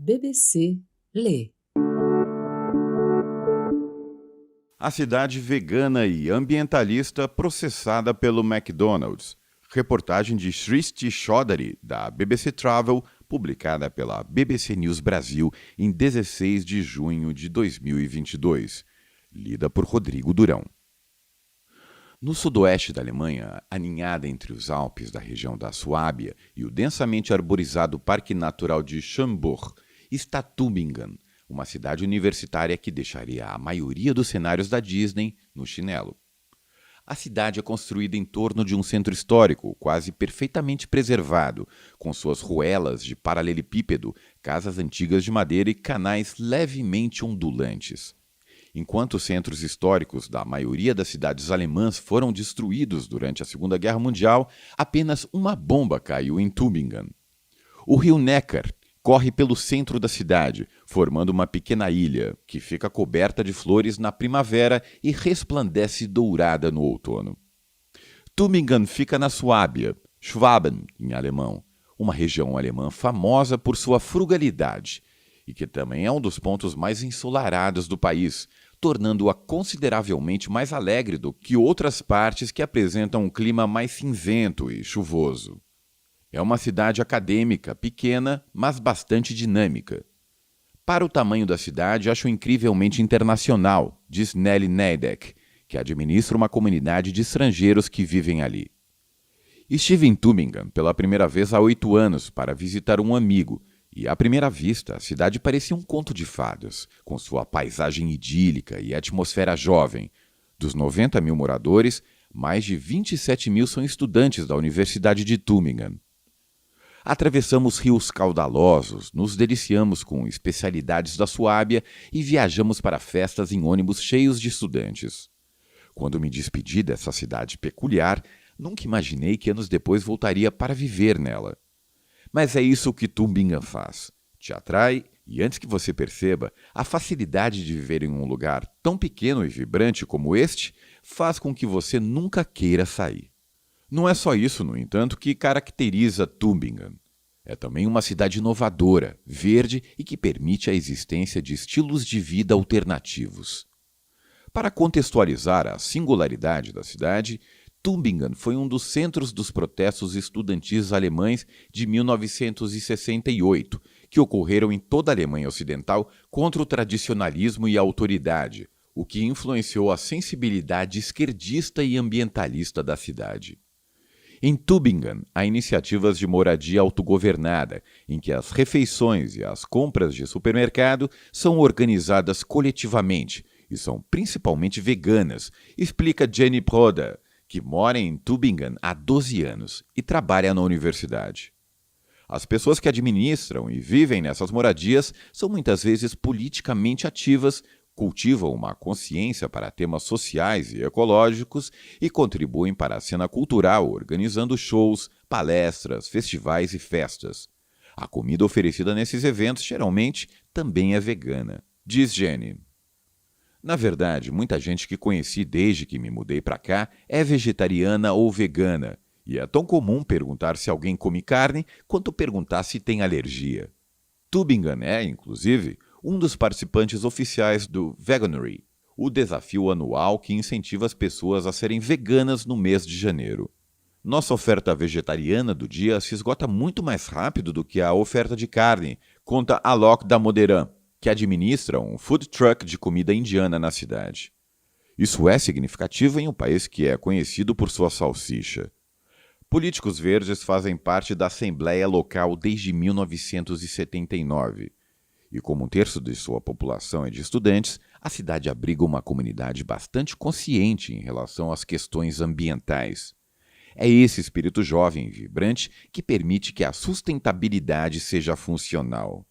BBC Lê. A cidade vegana e ambientalista processada pelo McDonald's. Reportagem de Srishti Chaudhary, da BBC Travel, publicada pela BBC News Brasil em 16 de junho de 2022. Lida por Rodrigo Durão. No sudoeste da Alemanha, aninhada entre os Alpes da região da Suábia e o densamente arborizado Parque Natural de Schönborn, está Tübingen, uma cidade universitária que deixaria a maioria dos cenários da Disney no chinelo. A cidade é construída em torno de um centro histórico, quase perfeitamente preservado, com suas ruelas de paralelepípedo, casas antigas de madeira e canais levemente ondulantes. Enquanto os centros históricos da maioria das cidades alemãs foram destruídos durante a Segunda Guerra Mundial, apenas uma bomba caiu em Tübingen. O rio Neckar corre pelo centro da cidade, formando uma pequena ilha, que fica coberta de flores na primavera e resplandece dourada no outono. Tübingen fica na Suábia, Schwaben em alemão, uma região alemã famosa por sua frugalidade, e que também é um dos pontos mais ensolarados do país, tornando-a consideravelmente mais alegre do que outras partes que apresentam um clima mais cinzento e chuvoso. É uma cidade acadêmica, pequena, mas bastante dinâmica. Para o tamanho da cidade, acho incrivelmente internacional, diz Nelly Neideck, que administra uma comunidade de estrangeiros que vivem ali. Estive em Tübingen pela primeira vez há 8 anos para visitar um amigo, e à primeira vista a cidade parecia um conto de fadas, com sua paisagem idílica e atmosfera jovem. Dos 90 mil moradores, mais de 27 mil são estudantes da Universidade de Tübingen. Atravessamos rios caudalosos, nos deliciamos com especialidades da Suábia e viajamos para festas em ônibus cheios de estudantes. Quando me despedi dessa cidade peculiar, nunca imaginei que anos depois voltaria para viver nela. Mas é isso que Tübingen faz. Te atrai e, antes que você perceba, a facilidade de viver em um lugar tão pequeno e vibrante como este faz com que você nunca queira sair. Não é só isso, no entanto, que caracteriza Tübingen. É também uma cidade inovadora, verde e que permite a existência de estilos de vida alternativos. Para contextualizar a singularidade da cidade, Tübingen foi um dos centros dos protestos estudantis alemães de 1968, que ocorreram em toda a Alemanha Ocidental contra o tradicionalismo e a autoridade, o que influenciou a sensibilidade esquerdista e ambientalista da cidade. Em Tübingen, há iniciativas de moradia autogovernada, em que as refeições e as compras de supermercado são organizadas coletivamente e são principalmente veganas, explica Jenny Proda, que mora em Tübingen há 12 anos e trabalha na universidade. As pessoas que administram e vivem nessas moradias são muitas vezes politicamente ativas, cultivam uma consciência para temas sociais e ecológicos e contribuem para a cena cultural, organizando shows, palestras, festivais e festas. A comida oferecida nesses eventos, geralmente, também é vegana, diz Jenny. Na verdade, muita gente que conheci desde que me mudei para cá é vegetariana ou vegana, e é tão comum perguntar se alguém come carne quanto perguntar se tem alergia. Tübingen é, inclusive, um dos participantes oficiais do Veganuary, o desafio anual que incentiva as pessoas a serem veganas no mês de janeiro. Nossa oferta vegetariana do dia se esgota muito mais rápido do que a oferta de carne, conta Alok Damodaran, que administra um food truck de comida indiana na cidade. Isso é significativo em um país que é conhecido por sua salsicha. Políticos verdes fazem parte da Assembleia Local desde 1979. E como 1/3 de sua população é de estudantes, a cidade abriga uma comunidade bastante consciente em relação às questões ambientais. É esse espírito jovem e vibrante que permite que a sustentabilidade seja funcional.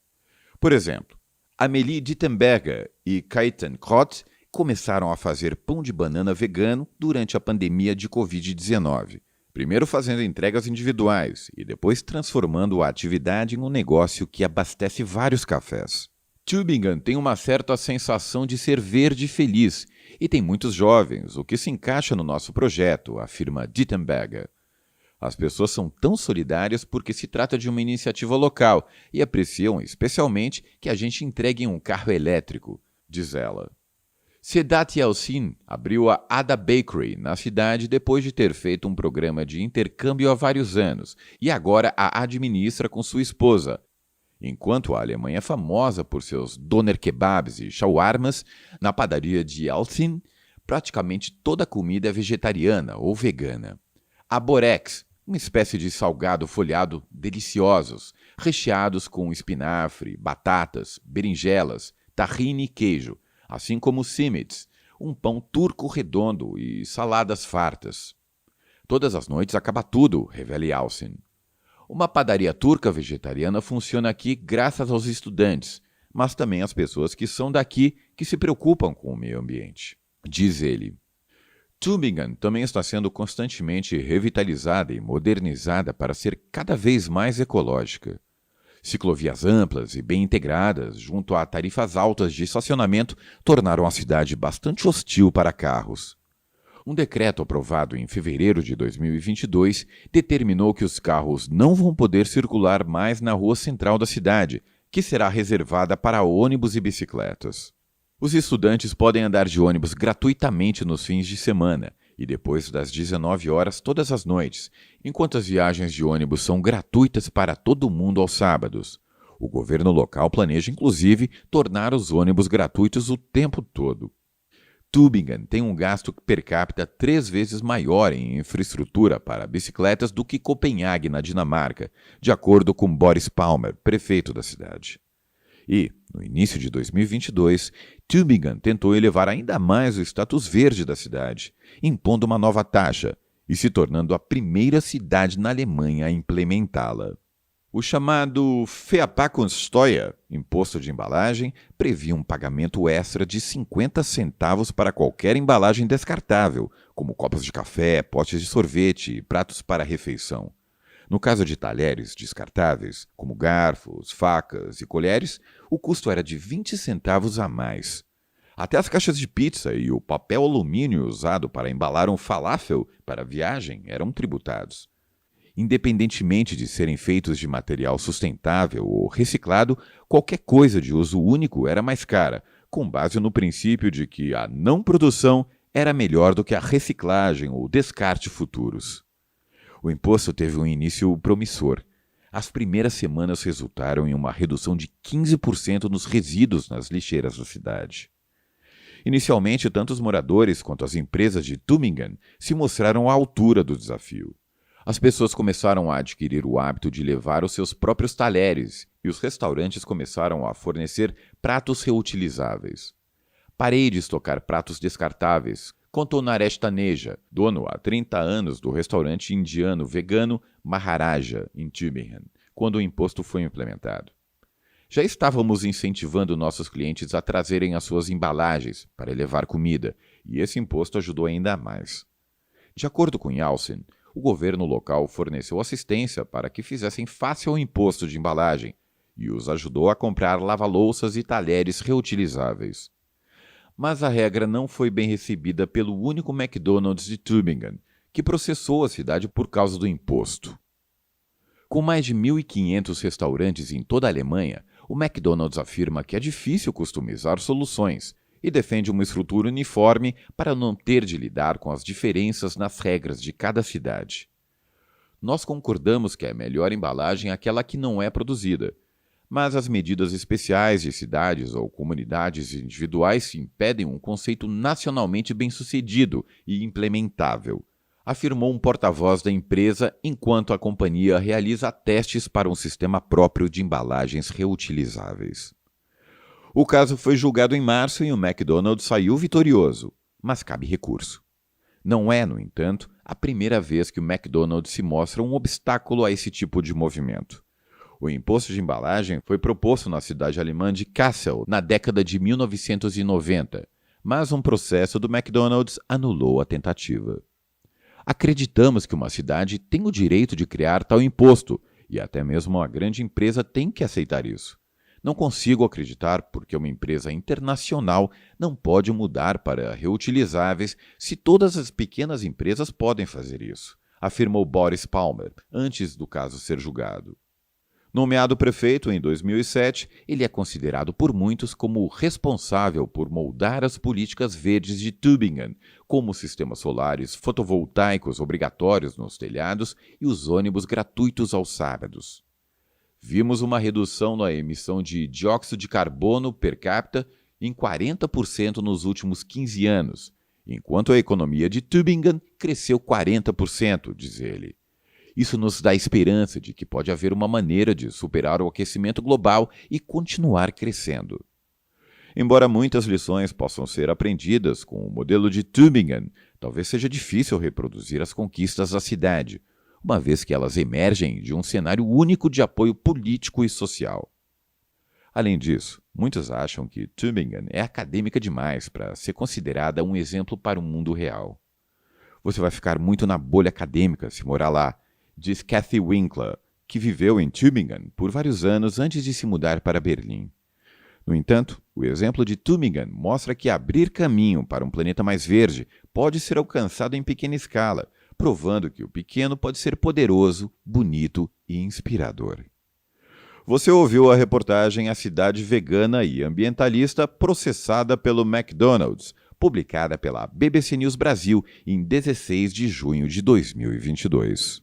Por exemplo, Amélie Dittenberger e Kaiten Krott começaram a fazer pão de banana vegano durante a pandemia de Covid-19. Primeiro fazendo entregas individuais e depois transformando a atividade em um negócio que abastece vários cafés. Tübingen tem uma certa sensação de ser verde e feliz e tem muitos jovens, o que se encaixa no nosso projeto, afirma Dittenberger. As pessoas são tão solidárias porque se trata de uma iniciativa local e apreciam especialmente que a gente entregue um carro elétrico, diz ela. Sedat Yeltsin abriu a Ada Bakery na cidade depois de ter feito um programa de intercâmbio há vários anos e agora a administra com sua esposa. Enquanto a Alemanha é famosa por seus doner kebabs e shawarmas, na padaria de Yeltsin, praticamente toda a comida é vegetariana ou vegana. Há borex, uma espécie de salgado folhado deliciosos, recheados com espinafre, batatas, berinjelas, tahine e queijo, assim como simits, um pão turco redondo e saladas fartas. Todas as noites acaba tudo, revela Yeltsin. Uma padaria turca vegetariana funciona aqui graças aos estudantes, mas também às pessoas que são daqui que se preocupam com o meio ambiente, diz ele. Tübingen também está sendo constantemente revitalizada e modernizada para ser cada vez mais ecológica. Ciclovias amplas e bem integradas, junto a tarifas altas de estacionamento, tornaram a cidade bastante hostil para carros. Um decreto aprovado em fevereiro de 2022 determinou que os carros não vão poder circular mais na rua central da cidade, que será reservada para ônibus e bicicletas. Os estudantes podem andar de ônibus gratuitamente nos fins de semana e depois das 19 horas todas as noites, enquanto as viagens de ônibus são gratuitas para todo mundo aos sábados. O governo local planeja, inclusive, tornar os ônibus gratuitos o tempo todo. Tübingen tem um gasto per capita 3 vezes maior em infraestrutura para bicicletas do que Copenhague, na Dinamarca, de acordo com Boris Palmer, prefeito da cidade. E, no início de 2022, Tübingen tentou elevar ainda mais o status verde da cidade, impondo uma nova taxa e se tornando a primeira cidade na Alemanha a implementá-la. O chamado Verpackungssteuer, imposto de embalagem, previa um pagamento extra de 50 centavos para qualquer embalagem descartável, como copos de café, potes de sorvete e pratos para refeição. No caso de talheres descartáveis, como garfos, facas e colheres, o custo era de 20 centavos a mais. Até as caixas de pizza e o papel alumínio usado para embalar um falafel para viagem eram tributados. Independentemente de serem feitos de material sustentável ou reciclado, qualquer coisa de uso único era mais cara, com base no princípio de que a não produção era melhor do que a reciclagem ou descarte futuros. O imposto teve um início promissor. As primeiras semanas resultaram em uma redução de 15% nos resíduos nas lixeiras da cidade. Inicialmente, tanto os moradores quanto as empresas de Tübingen se mostraram à altura do desafio. As pessoas começaram a adquirir o hábito de levar os seus próprios talheres e os restaurantes começaram a fornecer pratos reutilizáveis. Parei de estocar pratos descartáveis, contou Naresh Taneja, dono há 30 anos do restaurante indiano vegano Maharaja, em Tübingen, quando o imposto foi implementado. Já estávamos incentivando nossos clientes a trazerem as suas embalagens para levar comida, e esse imposto ajudou ainda mais. De acordo com Yeltsin, o governo local forneceu assistência para que fizessem face ao imposto de embalagem e os ajudou a comprar lava-louças e talheres reutilizáveis. Mas a regra não foi bem recebida pelo único McDonald's de Tübingen, que processou a cidade por causa do imposto. Com mais de 1.500 restaurantes em toda a Alemanha, o McDonald's afirma que é difícil customizar soluções e defende uma estrutura uniforme para não ter de lidar com as diferenças nas regras de cada cidade. Nós concordamos que a melhor embalagem é aquela que não é produzida, mas as medidas especiais de cidades ou comunidades individuais impedem um conceito nacionalmente bem-sucedido e implementável, afirmou um porta-voz da empresa enquanto a companhia realiza testes para um sistema próprio de embalagens reutilizáveis. O caso foi julgado em março e o McDonald's saiu vitorioso, mas cabe recurso. Não é, no entanto, a primeira vez que o McDonald's se mostra um obstáculo a esse tipo de movimento. O imposto de embalagem foi proposto na cidade alemã de Kassel na década de 1990, mas um processo do McDonald's anulou a tentativa. Acreditamos que uma cidade tem o direito de criar tal imposto, e até mesmo uma grande empresa tem que aceitar isso. Não consigo acreditar porque uma empresa internacional não pode mudar para reutilizáveis se todas as pequenas empresas podem fazer isso, afirmou Boris Palmer, antes do caso ser julgado. Nomeado prefeito em 2007, ele é considerado por muitos como o responsável por moldar as políticas verdes de Tübingen, como sistemas solares fotovoltaicos obrigatórios nos telhados e os ônibus gratuitos aos sábados. Vimos uma redução na emissão de dióxido de carbono per capita em 40% nos últimos 15 anos, enquanto a economia de Tübingen cresceu 40%, diz ele. Isso nos dá esperança de que pode haver uma maneira de superar o aquecimento global e continuar crescendo. Embora muitas lições possam ser aprendidas com o modelo de Tübingen, talvez seja difícil reproduzir as conquistas da cidade, uma vez que elas emergem de um cenário único de apoio político e social. Além disso, muitos acham que Tübingen é acadêmica demais para ser considerada um exemplo para o mundo real. Você vai ficar muito na bolha acadêmica se morar lá, diz Kathy Winkler, que viveu em Tübingen por vários anos antes de se mudar para Berlim. No entanto, o exemplo de Tübingen mostra que abrir caminho para um planeta mais verde pode ser alcançado em pequena escala, provando que o pequeno pode ser poderoso, bonito e inspirador. Você ouviu a reportagem A Cidade Vegana e Ambientalista Processada pelo McDonald's, publicada pela BBC News Brasil em 16 de junho de 2022.